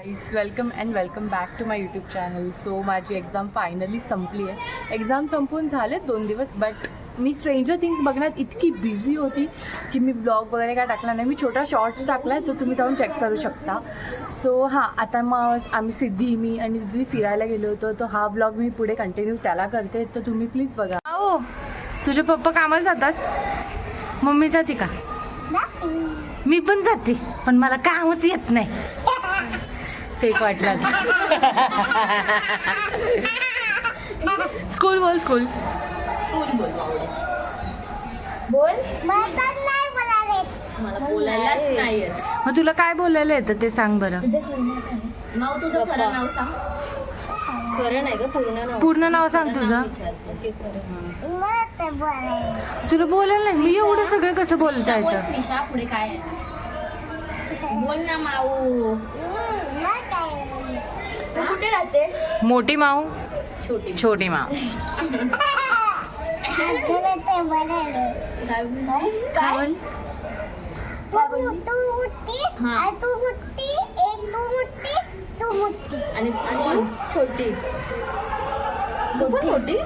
Welcome and welcome back to my YouTube channel. So माझी exam finally संपली आहे. Exam संपून झाले 2 दिवस, बट मी स्ट्रेंजर थिंग्स बघण्यात इतकी बिझी होती की मी ब्लॉग वगैरे काय टाकला नाही. मी छोटा शॉर्ट्स टाकला आहे, तो तुम्ही जाऊन चेक करू शकता. सो हां, आता मग आम्ही सिद्धी, मी आणि दिदी फिरायला गेलो होतो. तो हा ब्लॉग मी पुढे कंटिन्यू त्याला करते, तर तुम्ही प्लीज बघा. हो, तुझे पप्पा कामाला जातात, मम्मी जाते का? मी पण जाते, पण मला कामच येत नाही. फेक वाटला. स्कूल बोल, स्कूल स्कूल बोल. बोल. मला बोलायलाच नाही येत. मग तुला काय बोलायला येतं ते सांग बरं. माऊ तुझं खरं नाव सांग. खरं नाही ग, पूर्ण नाव सांग तुझं. तुला बोलायला नाही, मी एवढं सगळं कसं बोलता येतं? निशा पुढे काय आहे? बोल ना माऊ. तू कुठे राहतेस? मोठी माऊ, छोटी माऊ. काय? आणि तू छोटी. तू पण मोठी.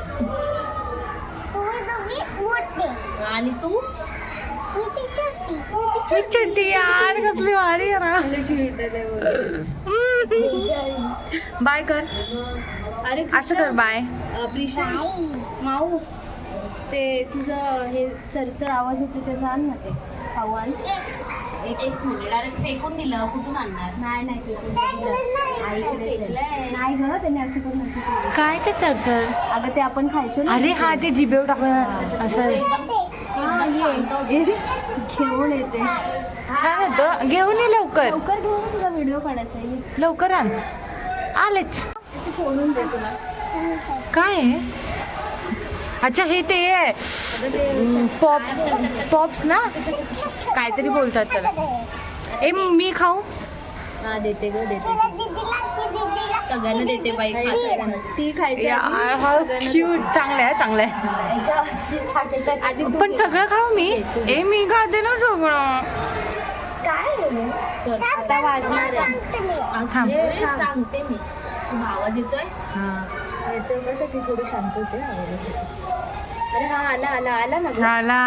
आणि तू छोटी. यार कसली भारी आहे ना. बाय कर. अरे असं कर बाय. प्रिशा, माऊ ते तुझं हे चरचर आवाज होते त्याचा आण ना, ते खाऊ आण. एक मिनिट. डायरेक्ट फेकून दिलं, कुठून आणणार? नाही फेकून नाही ग, त्याने असं करून असं केलं. काय ते चरचर? अगं ते आपण खायचो ना. अरे हा, ते जिभेवर टाकून असं घेऊन येते. छान होतं. घेऊन ये लवकर. लवकर घेऊन, तुझा व्हिडिओ काढायचा आहे. लवकर आण. आलेच. सोडून दे तुला. काय आहे? अच्छा, हे ते आहे पॉप्स ना, काहीतरी बोलतात त्याला. ए मी खाऊ? हा देते ग, देते. सगळ्यांना देते बाई. ती खायची. क्यूट. चांगलं आहे, चांगलं आहे. पण सगळं खाऊ मी? ए मी खाते ना सगळं. काय आता वाजणार आहे. सांगते मी. तुला आवाज येतोय? येतोय का? तर ती थोडी शांत होते आवाजासाठी. अरे हा, आला आला आला माझा. आला.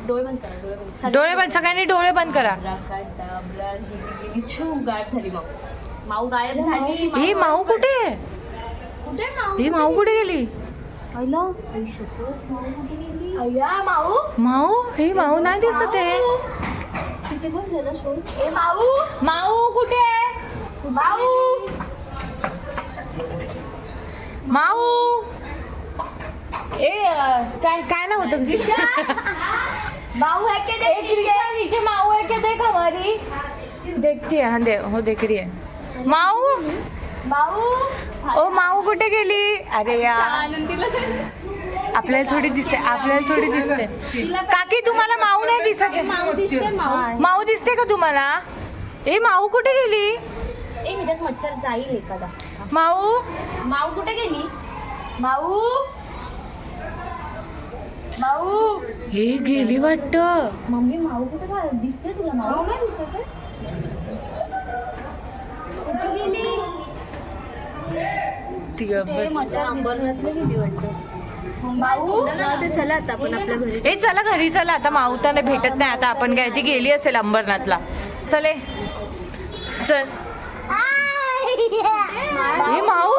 डोळे बंद करा. डोळे बंद. सगळ्यांनी डोळे बंद करा. गेली छू, गायब झाली. माऊ गायब झाली. ही माऊ कुठे आहे? कुठे माऊ? ही माऊ कुठे गेली? माऊ कुठे गेली? अय्या माऊ. माऊ? ही माऊ नाही दिसत आहे. तिथे पण जरा शोध. ए माऊ. माऊ कुठे आहे? माऊ. माऊ. ए काय काय नाव होतं? माऊ है क्या? नीचे माऊ है क्या? देख हमारी. देखती है. हाँ हो, देख रही है. माऊ. माऊ. ओ माऊ कुठे गेली? अरे यार, आनंदीला आपल्याला थोडी दिसते. काकी तुम्हाला माऊ नाही दिसत आहे? माऊ दिसते. माऊ दिसते का तुम्हाला? ए माऊ कुठे गेली? ए ह्याच्यात मच्छर जाईल एखादा. माऊ. माऊ कुठे गेली? माऊ. माऊ. हे गेली वाटतं. मम्मी माऊ कुठे दिसते तुला? माऊ नाही दिसत आहे. कुठे गेली? ती अंबरनाथला गेली वाटतं. माऊ. ते चला आता आपण आपल्या घरी. ए चला घरी चला. आता माऊ तर भेटत नाही. आता आपण काय, ती गेली असेल अंबरनाथला. चले चल. ए माऊ.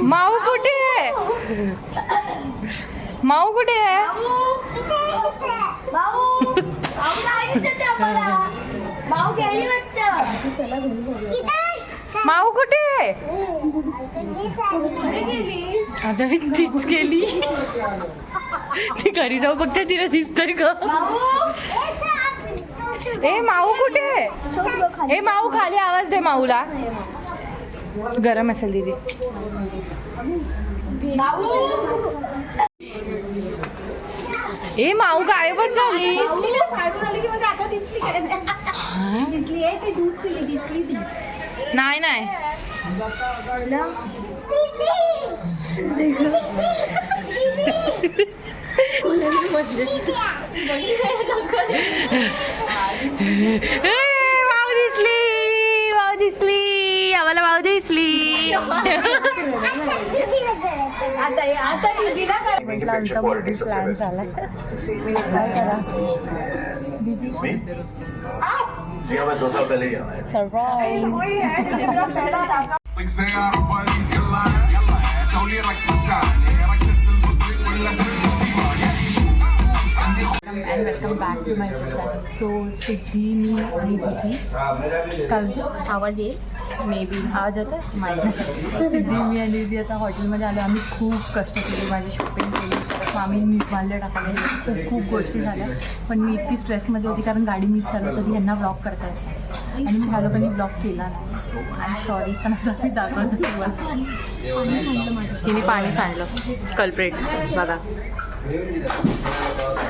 माऊ कुठे आहे? माऊ कुठे आहे? माऊ गेली वाटतं. माऊ कुठे आहे? आता मी तीच गेली. ती घरी जाऊ बघते, तिला दिसतंय का? ए माऊ कुठे आहे? ए माऊ खाली आवाज दे माऊला. गरम असेल दीदी. ए माऊ गायबच झाली. दिसली आहे ती. दूध पिली दिसली ती. नाही नाही. वाव दिसली, वाव दिसली, आम्हाला वाव दिसली. म्हटलं आमचा मूवी प्लॅन झाला. काय करा जी हमें 2 साल पहले ही आना है. Surprise. Like say I'm buddies, يلا سوي لك سكاني ركزت البطريق ولا and welcome back to my channel. So Siddhi, मी आणि दिदी काल आवाज येईल. मे बी आवाज येतं माहीत नाही. सिद्धी, मी आणि दिदी आता हॉटेलमध्ये आलो. आम्ही खूप कष्ट केले, माझी शॉपिंग केली, आम्ही मीठ मारले टाकले, खूप गोष्टी झाल्या. पण मी इतकी स्ट्रेसमध्ये होती कारण गाडी मीच चालवत होती, यांना ब्लॉग करता येत आणि मी ह्या लोकांनी ब्लॉग केला नाही. So I am sorry. पण आता मी दाखवतो तुम्हाला. तिने पाणी सांडलं. कल्प्रेट बघा.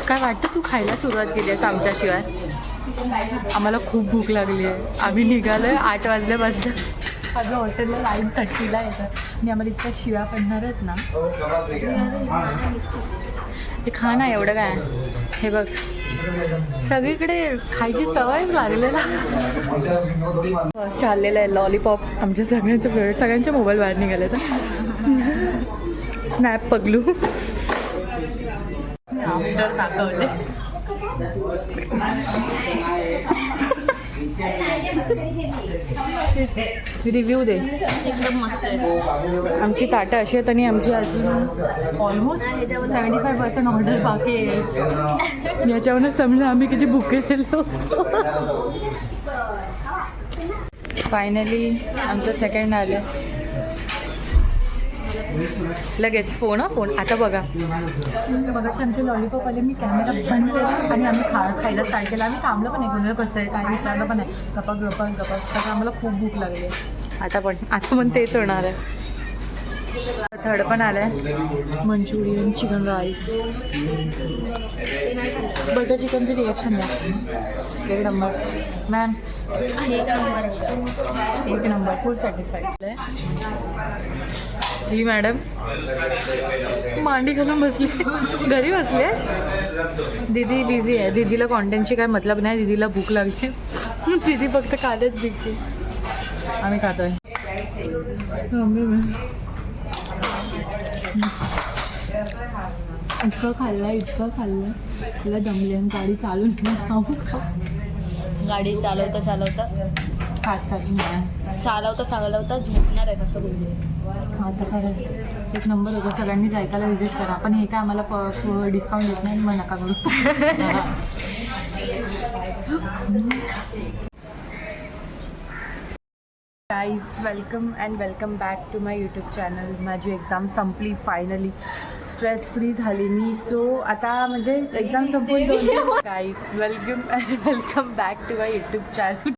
काय वाटतं तू खायला सुरुवात केली आहेस आमच्याशिवाय? आम्हाला खूप भूक लागली आहे. आम्ही निघालो आहे 8 वाजल्यापासून. माझं हॉटेलला 9:30ला येतं आणि आम्हाला इतक्या शिव्या पडणार आहेत ना. ते खा ना, एवढं काय. हे बघ, सगळीकडे खायची सवय लागलेला. चाललेलं आहे लॉलीपॉप. आमच्या सगळ्यांचं फेवरेट. सगळ्यांच्या मोबाईल बाहेर निघाले तर स्नॅप पगलू आफ्टर दाखवते. रिव्ह्यू दे. एकदम मस्त आहे. आमची ताटं अशी आहेत आणि आमची अजून ऑलमोस्ट 75% ऑर्डर बाकी आहे. याच्यावरूनच समजा आम्ही किती भुकेलेलो. फायनली आमचं सेकंड आलं. लगेच फोन आता बघा. मगाशी आमचे लॉलीपॉप आले, मी कॅमेरा बंद केला आणि आम्ही खायला स्टार्ट केला. आम्ही थांबलं पण नाही, कोणाला कसं आहे काय विचारलं पण नाही. गप्पा तर आम्हाला खूप भूक लागली. आता पण तेच होणार आहे. थर्ड पण आलं आहे, मंचुरियन, चिकन राईस, बटर चिकनचं रिॲक्शन द्या. एक नंबर मॅम, एक नंबर. Full satisfied. ही मॅडम मांडी घालून बसली, घरी बसले. दीदी बिझी आहे. दीदीला कॉन्टेंटची काय मतलब नाही. दीदीला भूक लागली. दीदी फक्त खाण्यात बिझी. आम्ही खातोय. इतकं खाल्लं तिला दमले. गाडी चालून गाडी चालवता खात झोपणार आहे कसं बोलले. आता खरं एक नंबर होतं. सगळ्यांनीच ऐकायला व्हिजिट करा. पण हे काय आम्हाला डिस्काउंट देत नाही, मग नका करू. Guys, welcome back to my YouTube channel. माझी एक्झाम संपली फायनली. स्ट्रेस फ्री झाली मी. सो आता म्हणजे एक्झाम संपून guys welcome back to my YouTube channel.